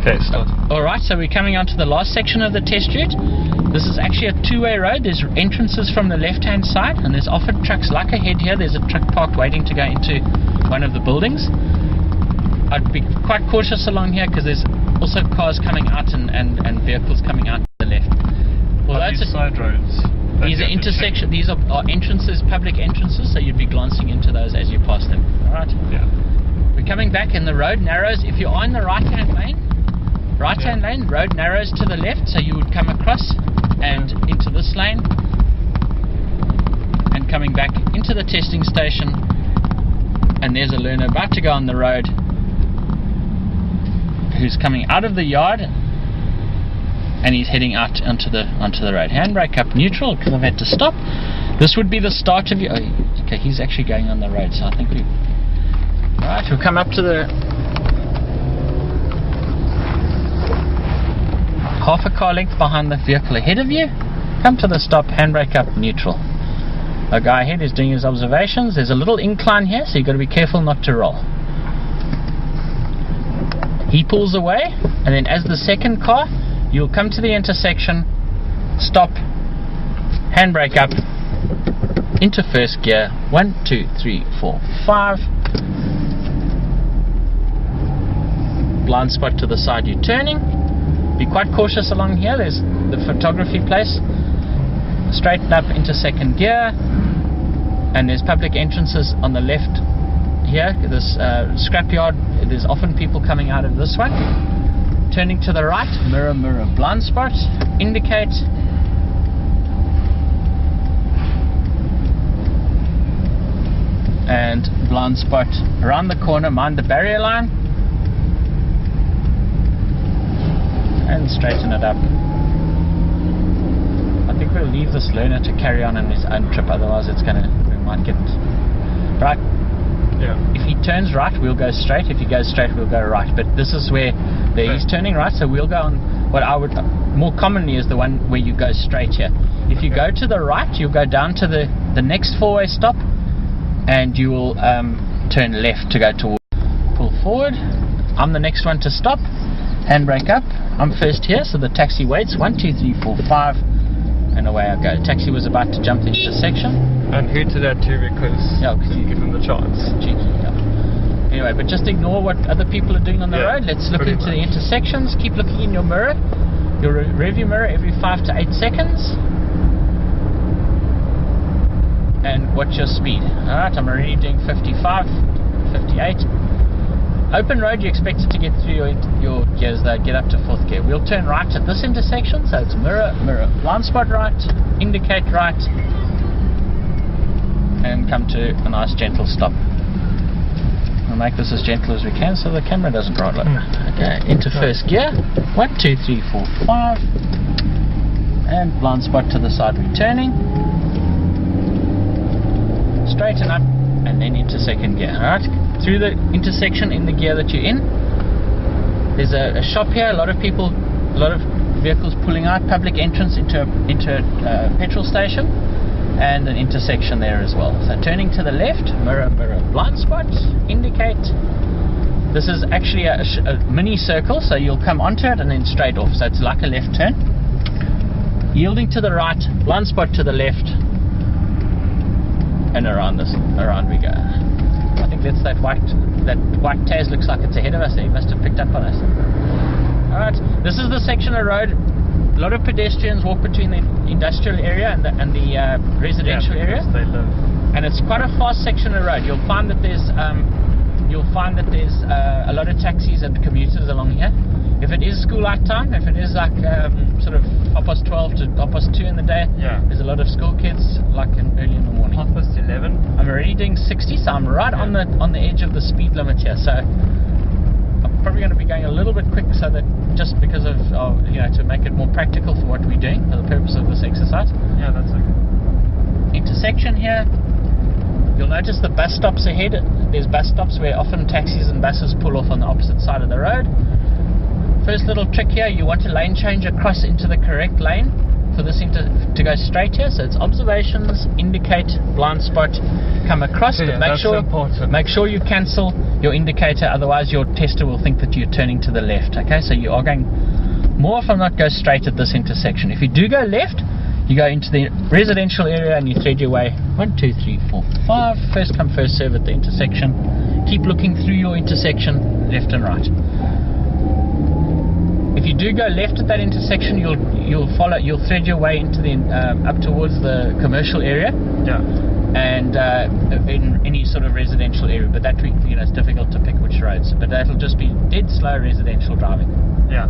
Okay, start. Alright, so we're coming on to the last section of the test route. This is actually a two-way road. There's entrances from the left-hand side, and there's often trucks like ahead here. There's a truck parked waiting to go into one of the buildings. I'd be quite cautious along here because there's also cars coming out and vehicles coming out to the left. Although it's side roads. These are intersection. These are entrances, public entrances, so you'd be glancing into those as you pass them. Alright? Yeah. We're coming back and the road narrows. If you're on the right-hand lane, road narrows to the left, so you would come across and into this lane and coming back into the testing station, and there's a learner about to go on the road who's coming out of the yard and he's heading out onto the road. Handbrake up, neutral, because I've had to stop. This would be the start of your... Oh, okay, he's actually going on the road, so I think we... Alright, we'll come up to the... half a car length behind the vehicle ahead of you. Come to the stop, handbrake up, neutral. The guy ahead is doing his observations. There's a little incline here, so you've got to be careful not to roll. He pulls away, and then as the second car, you'll come to the intersection, stop, handbrake up, into first gear, 1, 2, 3, 4, 5. Blind spot to the side you're turning. Be quite cautious along here. There's the photography place. Straighten up into second gear, and there's public entrances on the left here. This scrapyard, there's often people coming out of this one. Turning to the right, mirror, blind spot, indicate. And blind spot around the corner, mind the barrier line. And straighten it up. I think we'll leave this learner to carry on his own trip, otherwise we might get... Right? Yeah. If he turns right, we'll go straight. If he goes straight, we'll go right. But this is where he's turning right, so we'll go on what I would... More commonly is the one where you go straight here. If you go to the right, you'll go down to the next four-way stop, and you will turn left to go toward... Pull forward. I'm the next one to stop. Handbrake up. I'm first here, so the taxi waits. 1, 2, 3, 4, 5, and away I go. Taxi was about to jump the intersection. And who to that too, because you give him the chance. Cheeky, yeah. Anyway, but just ignore what other people are doing on the road. Let's look into the intersections. Keep looking in your mirror, your rearview mirror, every 5 to 8 seconds. And watch your speed. Alright, I'm already doing 55, 58. Open road, you expect it to get through your gears though, get up to 4th gear. We'll turn right at this intersection, so it's mirror, blind spot right, indicate right, and come to a nice gentle stop. We'll make this as gentle as we can so the camera doesn't roll over. Okay, into first gear, 1, 2, 3, 4, 5, and blind spot to the side returning. Straighten up, and then into second gear. Alright, through the intersection in the gear that you're in, there's a shop here. A lot of vehicles pulling out, public entrance into a petrol station, and an intersection there as well. So turning to the left, mirror, blind spot, indicate. This is actually a mini circle, so you'll come onto it and then straight off. So it's like a left turn. Yielding to the right, blind spot to the left, and around we go. I think that's that white Taz looks like it's ahead of us. He must have picked up on us. Alright, this is the section of road. A lot of pedestrians walk between the industrial area and the residential area. They live. And it's quite a fast section of road. You'll find that there's a lot of taxis and commuters along here. If it is school out time, if it is like sort of 12:30 to 2:30 in the day, there's a lot of school kids like early in the morning. 11:30. I'm already doing 60, so I'm right on the edge of the speed limit here. So I'm probably going to be going a little bit quick, so that just because of to make it more practical for what we're doing for the purpose of this exercise. Yeah, that's okay. Intersection here. You'll notice the bus stops ahead. There's bus stops where often taxis and buses pull off on the opposite side of the road. First little trick here, you want to lane change across into the correct lane. for this to go straight here. So it's observations, indicate, blind spot, come across. Yeah, but make sure you cancel your indicator, otherwise your tester will think that you're turning to the left. Okay, so you are going more often than not go straight at this intersection. If you do go left, you go into the residential area and you thread your way 1, 2, 3, 4, 5. First come, first serve at the intersection. Keep looking through your intersection, left and right. If you do go left at that intersection, you'll thread your way into the up towards the commercial area. Yeah. And in any sort of residential area, but that it's difficult to pick which roads. But that'll just be dead slow residential driving. Yeah.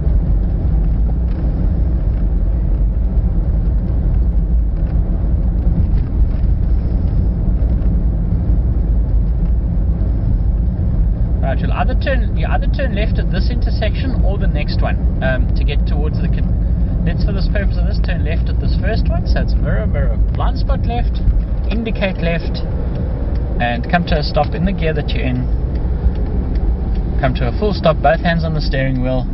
Right, you'll either turn left at this intersection or the next one to get towards the. Let's, for this purpose of this, turn left at this first one. So it's mirror, blind spot left, indicate left, and come to a stop in the gear that you're in. Come to a full stop, both hands on the steering wheel,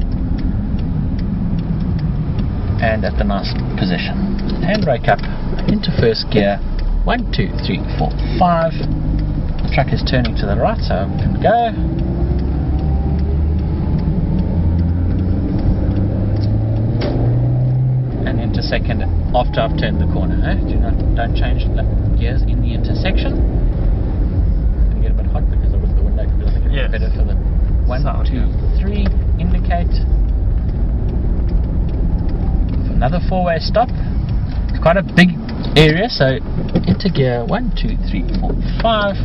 and at the nice position. Handbrake up into first gear. 1, 2, 3, 4, 5. The truck is turning to the right, so I can go. And into second after I've turned the corner. Don't change the gears in the intersection. It's going to get a bit hot because of the window. I think it's better for the 1, 2, 3. Indicate. For another 4-way stop. It's quite a big area, so into gear 1, 2, 3, 4, 5.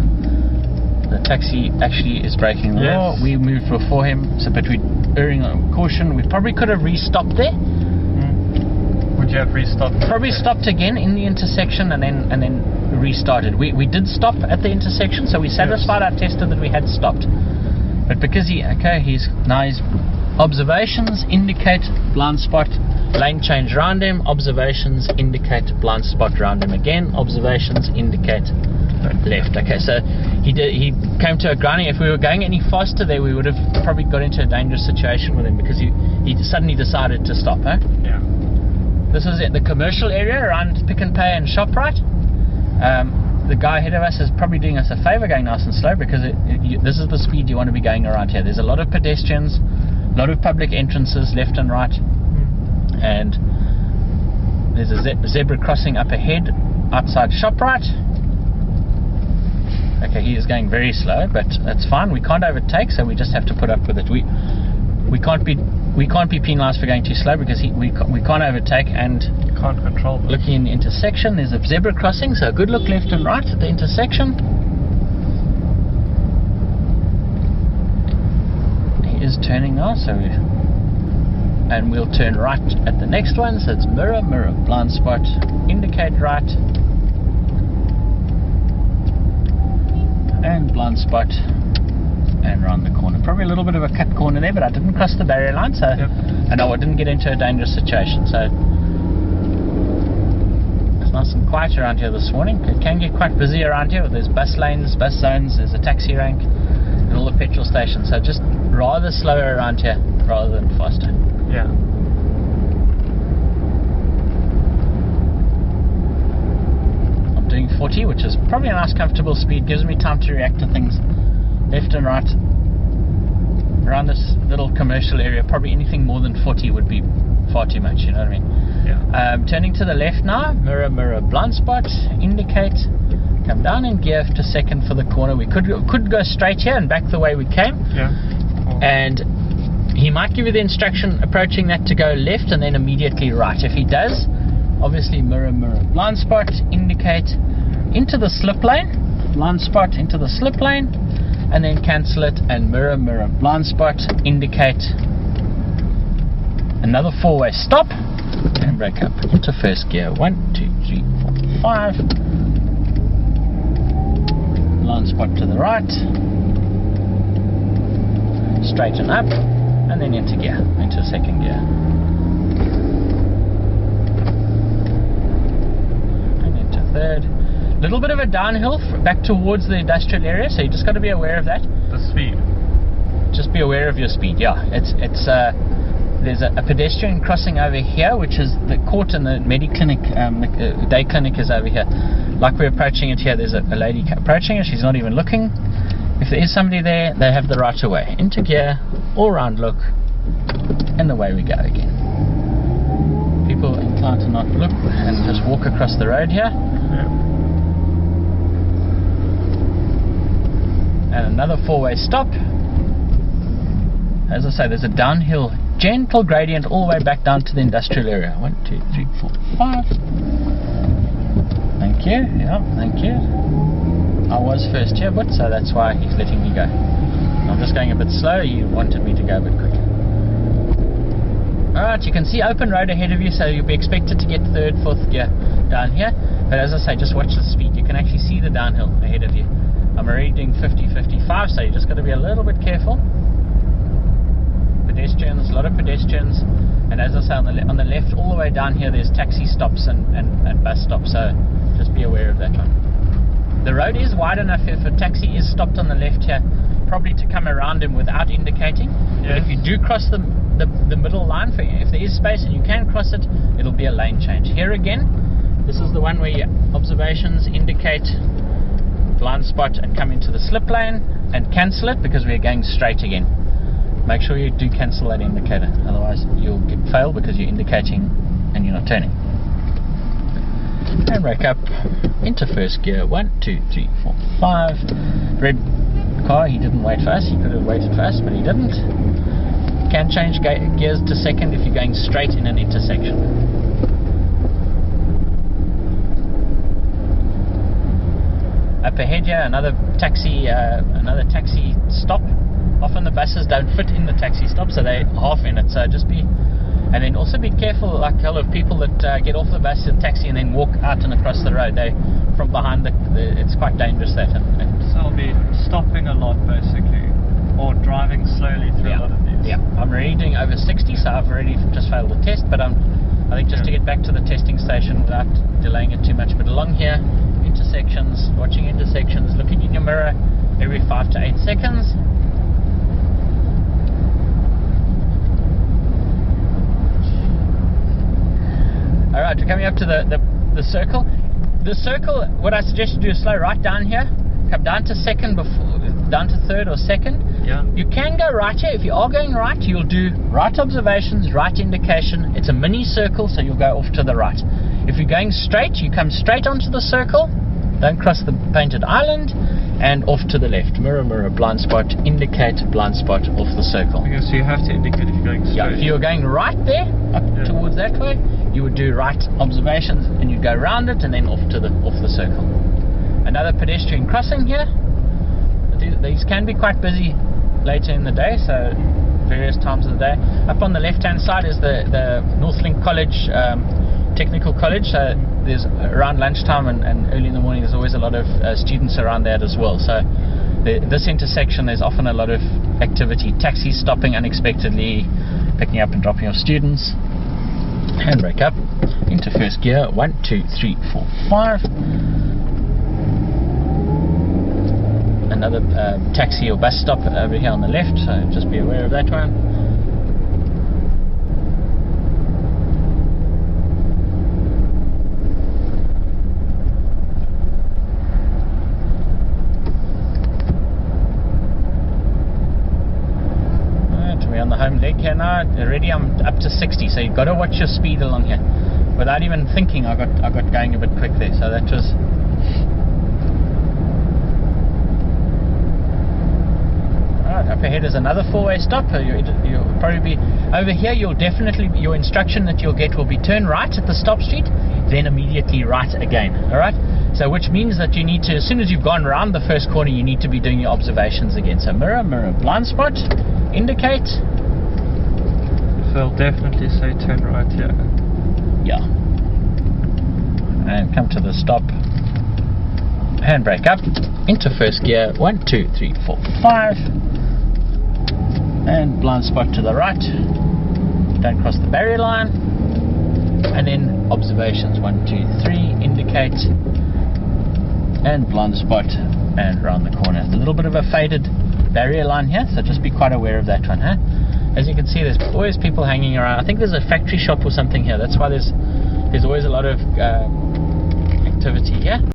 The taxi actually is braking the law. We moved before him, but we're erring on caution. We probably could have restopped there. Would you have restopped? Probably stopped again in the intersection and then restarted. We did stop at the intersection, so we satisfied our tester that we had stopped. But because he's observations, indicate, blind spot, lane change round him, observations, indicate, blind spot round him again, observations, indicate, left. Okay, so he came to a grounding. If we were going any faster there, we would have probably got into a dangerous situation with him because he suddenly decided to stop. Yeah. This is the commercial area around Pick n Pay and ShopRite. The guy ahead of us is probably doing us a favour going nice and slow because this is the speed you want to be going around here. There's a lot of pedestrians, a lot of public entrances left and right, and there's a zebra crossing up ahead outside ShopRite. Okay, he is going very slow, but that's fine. We can't overtake, so we just have to put up with it. We can't be penalised for going too slow because we can't overtake and can't control them. Looking in the intersection, there's a zebra crossing, so a good look left and right at the intersection. He is turning now, and we'll turn right at the next one. So it's mirror, blind spot, indicate right, and blind spot, and round the corner. Probably a little bit of a cut corner there, but I didn't cross the barrier line, so and I didn't get into a dangerous situation. So it's nice and quiet around here this morning. It can get quite busy around here. There's bus lanes, bus zones, there's a taxi rank, and all the petrol stations. So just rather slower around here rather than faster. Yeah. I'm doing 40, which is probably a nice comfortable speed. Gives me time to react to things left and right around this little commercial area. Probably anything more than 40 would be far too much, you know what I mean? Yeah. Turning to the left now, mirror, blind spot, indicate, come down in gear to second for the corner. We could go straight here and back the way we came. Yeah. And he might give you the instruction approaching that to go left and then immediately right. If he does, obviously mirror, blind spot, indicate into the slip lane, blind spot into the slip lane, and then cancel it and mirror, blind spot, indicate, another 4-way stop, and brake up into first gear. 1, 2, 3, 4, 5. Blind spot to the right, straighten up, and then into gear, into second gear. And into third. Little bit of a downhill back towards the industrial area, so you just got to be aware of that. The speed. Just be aware of your speed. Yeah, it's there's a pedestrian crossing over here, which is the court, and the Mediclinic, the day clinic is over here. Like we're approaching it here, there's a lady approaching it. She's not even looking. If there is somebody there, they have the right of way. Into gear, all round look, and away we go again. People inclined to not look and just walk across the road here. And another four-way stop. As I say, there's a downhill, gentle gradient all the way back down to the industrial area. 1, 2, 3, 4, 5. Thank you. Yeah, thank you. I was first here, but so that's why he's letting me go. I'm just going a bit slow. He wanted me to go a bit quicker. Alright, you can see open road ahead of you, so you'll be expected to get third, fourth gear down here. But as I say, just watch the speed. You can actually see the downhill ahead of you. I'm already doing 50, 55, so you just got to be a little bit careful. Pedestrians, a lot of pedestrians, and as I say, on the left all the way down here there's taxi stops and bus stops, so just be aware of that one. The road is wide enough if a taxi is stopped on the left here, probably to come around him without indicating. But if you do cross the middle line, if there is space and you can cross it, it'll be a lane change. Here again, this is the one where your observations indicate blind spot and come into the slip lane and cancel it, because we're going straight again. Make sure you do cancel that indicator, otherwise you'll fail because you're indicating and you're not turning. And brake up into first gear. 1, 2, 3, 4, 5. Red car, he didn't wait for us. He could have waited for us, but he didn't. Can change gears to second if you're going straight in an intersection. Up ahead here, another taxi stop. Often the buses don't fit in the taxi stop, so they're half in it. So just be, and then also be careful, like a lot of people that get off the bus and taxi and then walk out and across the road. They from behind it's quite dangerous that. And so I'll be stopping a lot basically, or driving slowly through a lot of these. Yeah, I'm already doing over 60, so I've already just failed the test. But I think just to get back to the testing station without delaying it too much. But along here, intersections, watching intersections, looking in your mirror every 5 to 8 seconds. Alright, we're coming up to the circle. The circle, what I suggest you do is slow right down here, come down to second, down to third or second. Yeah. You can go right here. If you are going right, you'll do right observations, right indication. It's a mini circle, so you'll go off to the right. If you're going straight, you come straight onto the circle, don't cross the painted island, and off to the left. Mirror, mirror, blind spot, indicate blind spot off the circle. Okay, so you have to indicate if you're going straight. Yeah, if you're going right there, up towards that way, you would do right observations and you'd go round it and then off the circle. Another pedestrian crossing here. These can be quite busy later in the day, so various times of the day. Up on the left hand side is the Northlink College, Technical College, so there's around lunchtime and early in the morning there's always a lot of students around that as well. So this intersection there's often a lot of activity, taxis stopping unexpectedly, picking up and dropping off students. Handbrake up into first gear. 1, 2, 3, 4, 5. Another taxi or bus stop over here on the left, so just be aware of that one. On the home leg here now. Already I'm up to 60, so you've got to watch your speed along here. Without even thinking, I got going a bit quick there, so that was. Alright, up ahead is another four-way stop. You'll probably be over here. You'll definitely, your instruction that you'll get will be turn right at the stop street, then immediately right again. Alright, so which means that you need to, as soon as you've gone around the first corner, you need to be doing your observations again. So mirror, mirror, blind spot, indicate. So I'll definitely say turn right here. Yeah. And come to the stop. Handbrake up into first gear. 1, 2, 3, 4, 5. And blind spot to the right. Don't cross the barrier line. And then observations 1, 2, 3. Indicate. And blind spot. And round the corner. It's a little bit of a faded barrier line here, so just be quite aware of that one, huh? As you can see, there's always people hanging around. I think there's a factory shop or something here. That's why there's always a lot of activity here.